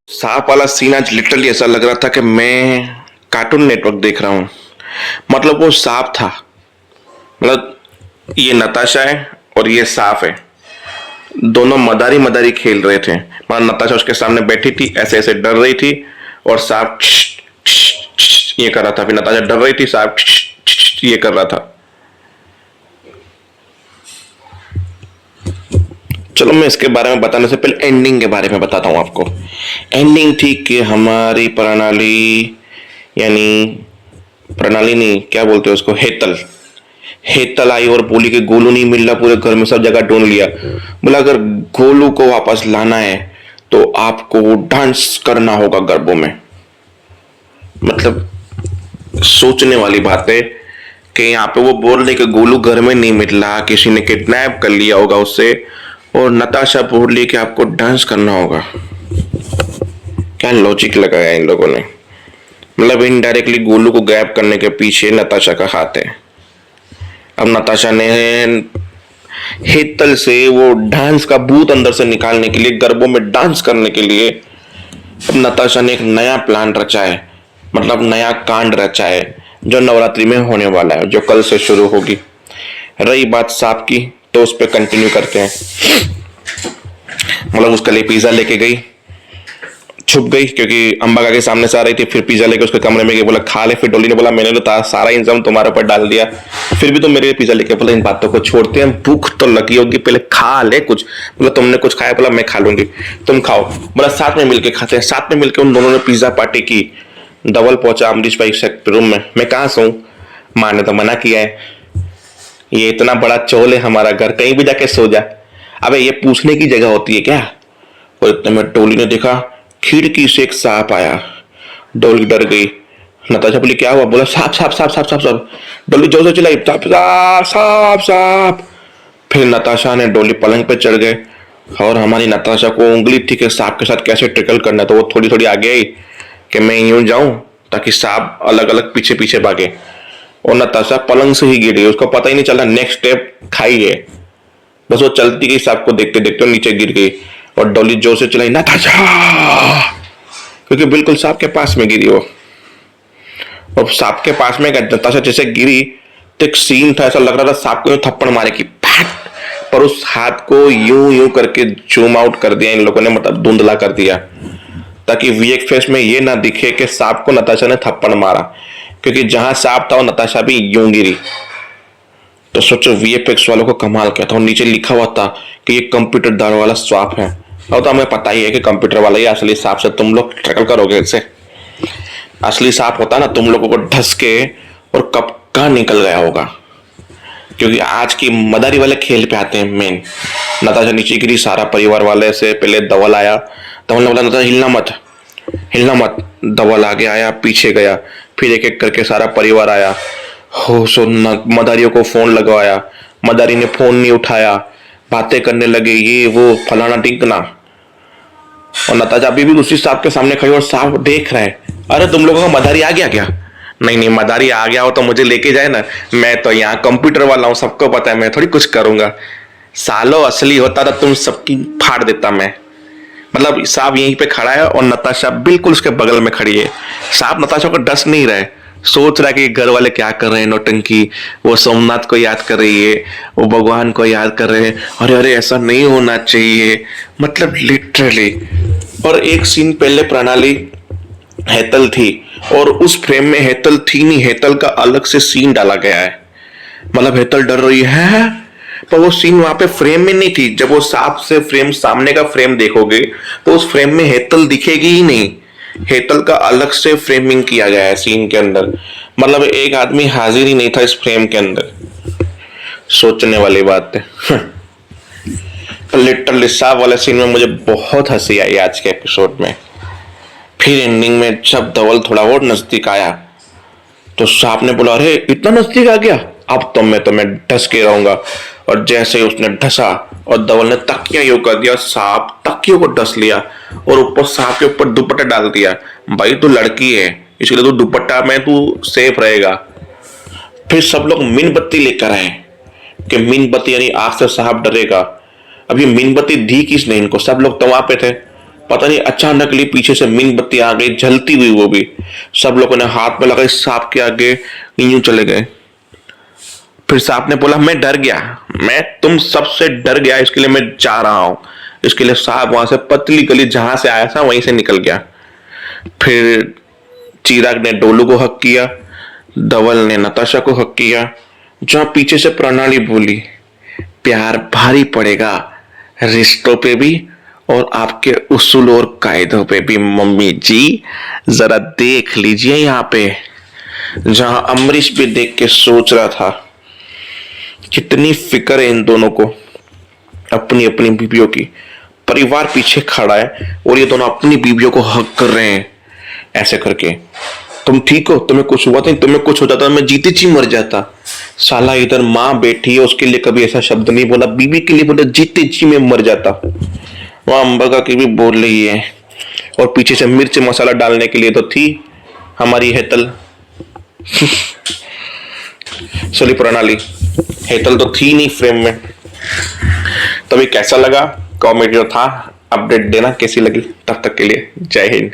सांप वाला सीन आज लिटरली ऐसा लग रहा था कि मैं कार्टून नेटवर्क देख रहा हूँ। मतलब वो सांप था। मतलब ये नताशा है और ये सांप है। दोनों मदारी मदारी खेल रहे थे। मतलब नताशा उसके सामने बैठी थी, ऐसे ऐसे डर रही थी और सांप ये कर रहा था। फिर नताशा डर रही थी, सांप ये कर रहा था। चलो मैं इसके बारे में बताने से पहले एंडिंग के बारे में बताता हूँ आपको। एंडिंग थी कि हमारी प्रणाली, यानी प्रणाली नहीं, क्या बोलते हैं उसको, हेतल। हेतल आई और बोली कि गोलू नहीं मिल रहा, पूरे घर में सब जगह ढूंढ लिया। बोला अगर गोलू को वापस लाना है तो आपको डांस करना होगा गरबों में। मतलब सोचने वाली बात है कि यहाँ पे वो बोल रहे कि गोलू घर में नहीं मिला, किसी ने किडनैप कर लिया होगा उससे, और नताशा बोल रही कि आपको डांस करना होगा। क्या लॉजिक लगाया इन लोगों ने। मतलब इनडायरेक्टली गोलू को गायब करने के पीछे नताशा का हाथ है। अब नताशा ने हेतल से वो डांस का भूत अंदर से निकालने के लिए, गरबों में डांस करने के लिए, अब नताशा ने एक नया प्लान रचा है। मतलब नया कांड रचा है जो नवरात्रि में होने वाला है, जो कल से शुरू होगी। रही बात सांप की, तो उस पर कंटिन्यू करते हैं। मतलब उसके लिए पिज्जा लेके गई, छुप गई क्योंकि अंबागा के सामने से आ रही थी। फिर पिज्जा लेके उसके कमरे में गई, बोला खा ले। फिर डोली ने बोला मैंने तो सारा इंतजाम तुम्हारे ऊपर डाल दिया, फिर भी तुम मेरे लिए पिज्जा लेके। बोला इन बातों को छोड़ते हैं, भूख तो लगी होगी, पहले खा ले कुछ। बोला तुमने कुछ खाया? बोला मैं खा लूंगी, तुम खाओ। बोला साथ में मिलके खाते हैं। साथ में मिलके उन दोनों ने पिज्जा पार्टी की। डबल पहुंचा अमरीश भाई रूम में। मैं कहाँ सोऊं? माँ ने तो मना किया है, ये इतना बड़ा चोल है हमारा घर, कहीं भी जाके सो जा। अबे ये पूछने की जगह होती है क्या? और इतने में डोली ने देखा खिड़की से एक सांप आया। डोली डर गई। नताशा बोली क्या हुआ? बोला सांप सांप सांप सांप सांप सांप। डोली जोर से चिल्लाई सांप सांप सांप सांप। फिर नताशा ने डोली पलंग पे चढ़ गए और हमारी नताशा को उंगली थी कि सांप के साथ कैसे ट्रिकल करना, तो वो थोड़ी थोड़ी आगे आई कि मैं यूं जाऊं ताकि सांप अलग अलग पीछे पीछे भागे। और नताशा पलंग से ही गिर गई, उसको पता ही नहीं चला नेक्स्ट स्टेप खाई है। बस वो चलती गई, सांप को देखते देखते नीचे गिर गई। और डॉली जोर से चिल्लाई नताशा, क्योंकि बिल्कुल सांप के पास में गिरी वो। और सांप के पास में नताशा जैसे गिरी तो एक सीन था, ऐसा लग रहा था सांप को थप्पड़ मारे की फट, पर उस हाथ को यूं यूं करके जूम आउट कर दिया इन लोगों ने, मतलब धुंधला कर दिया, ताकि वीएफएक्स में ये ना दिखे कि सांप को नताशा ने थप्पड़ मारा, क्योंकि जहां सांप था वो नताशा भी यूं गिरी। तो सोचो वीएफएक्स वालों को कमाल क्या था। और नीचे लिखा हुआ था कि ये कंप्यूटर दार वाला सांप है। और तो हमें पता ही है कि कंप्यूटर वाला ही असली सांप से तुम लोग ट्रैकल करोगे इससे। असली सांप होता ना तुम लोगों को ढस के और कब का निकल गया होगा। क्योंकि आज की मदारी वाले खेल पे आते हैं मेन। नताशा नीचे गिरी, सारा परिवार वाले से पहले धवल आया। धवल ने बोला नताशा हिलना मत, हिलना मत। धवल आगे आया, पीछे गया, फिर एक एक करके सारा परिवार आया। हो सो मदारियों को फोन लगवाया, मदारी ने फोन नहीं उठाया, बातें करने लगे ये वो फलाना टिकना। और नताशा अभी भी उसी सांप के सामने खड़ी और सांप देख रहा है। अरे तुम लोगों का मदारी आ गया क्या? नहीं नहीं, मदारी आ गया हो तो मुझे लेके जाए ना, मैं तो यहाँ कंप्यूटर वाला हूँ, सबको पता है मैं थोड़ी कुछ करूंगा। सालो असली होता था तुम सबकी फाड़ देता मैं। मतलब सांप यहीं पे खड़ा है और नताशा बिल्कुल उसके बगल में खड़ी है। सांप नताशा को डस नहीं रहा है, सोच रहा है कि घर वाले क्या कर रहे हैं नौटंकी। वो सोमनाथ को याद कर रही है, वो भगवान को याद कर रहे हैं। अरे अरे ऐसा नहीं होना चाहिए, मतलब लिटरली। और एक सीन पहले प्रणाली हेतल थी और उस फ्रेम में हेतल थी नहीं, हेतल का अलग से सीन डाला गया है। मतलब हेतल डर रही है पर वो सीन वहां पे फ्रेम में नहीं थी। जब वो सांप से फ्रेम, सामने का फ्रेम देखोगे तो उस फ्रेम में हेतल दिखेगी ही नहीं। हेतल का अलग से फ्रेमिंग किया गया है सीन के अंदर। मतलब एक आदमी हाजिर ही नहीं था इस फ्रेम के अंदर। सोचने वाली बात है। लिटरली सांप वाले सीन में मुझे बहुत हंसी आई आज के एपिसोड में। फिर एंडिंग में जब धवल थोड़ा और नजदीक आया तो सांप ने बोला अरे इतना नजदीक आ गया, अब तो मैं ढस के रहूंगा। और जैसे ही उसने ढसा और धवल ने तकिया यूं कर दिया, सांप तकियों को ढस लिया और ऊपर सांप के ऊपर दुपट्टा डाल दिया। भाई तू लड़की है इसलिए तू दुपट्टा में तू सेफ रहेगा। फिर सब लोग मीनबत्ती लेकर आए कि मीनबत्ती यानी आग से सांप डरेगा। अब ये मीनबत्ती दी किसने इनको? सब लोग तो वहां पे थे, पता नहीं अचानक लिए पीछे से मीनबत्ती आ गई, जलती हुई वो भी। सब लोगों ने हाथ में लगाई, सांप के आगे यूं चले गए। फिर सांप ने बोला मैं डर गया, मैं तुम सबसे डर गया, इसके लिए मैं जा रहा हूं। इसके लिए सांप वहां से पतली गली जहां से आया था वहीं से निकल गया। फिर चिराग ने डोलू को हक किया, धवल ने नताशा को हक किया। जहां पीछे से प्रणाली बोली प्यार भारी पड़ेगा रिश्तों पे भी और आपके उसूल और कायदों पे भी मम्मी जी, जरा देख लीजिए यहाँ पे। जहां अमरीश भी देख के सोच रहा था कितनी फिक्र है इन दोनों को अपनी अपनी बीवियों की। परिवार पीछे खड़ा है और ये दोनों अपनी बीवियों को हक कर रहे हैं ऐसे करके। तुम ठीक हो, तुम्हें कुछ हुआ था? तुम्हें कुछ हो जाता मैं जीते जी मर जाता। साला इधर माँ बैठी है, उसके लिए कभी ऐसा शब्द नहीं बोला, बीवी के लिए बोला जीते जी में मर जाता। वहां अंबिका की भी बोल रही है और पीछे से मिर्च मसाला डालने के लिए तो थी हमारी हेतल सॉरी प्रणाली, हेतल तो थी नहीं फ्रेम में। तभी कैसा लगा, कॉमेडी था, अपडेट देना कैसी लगी। तब तक के लिए जय हिंद।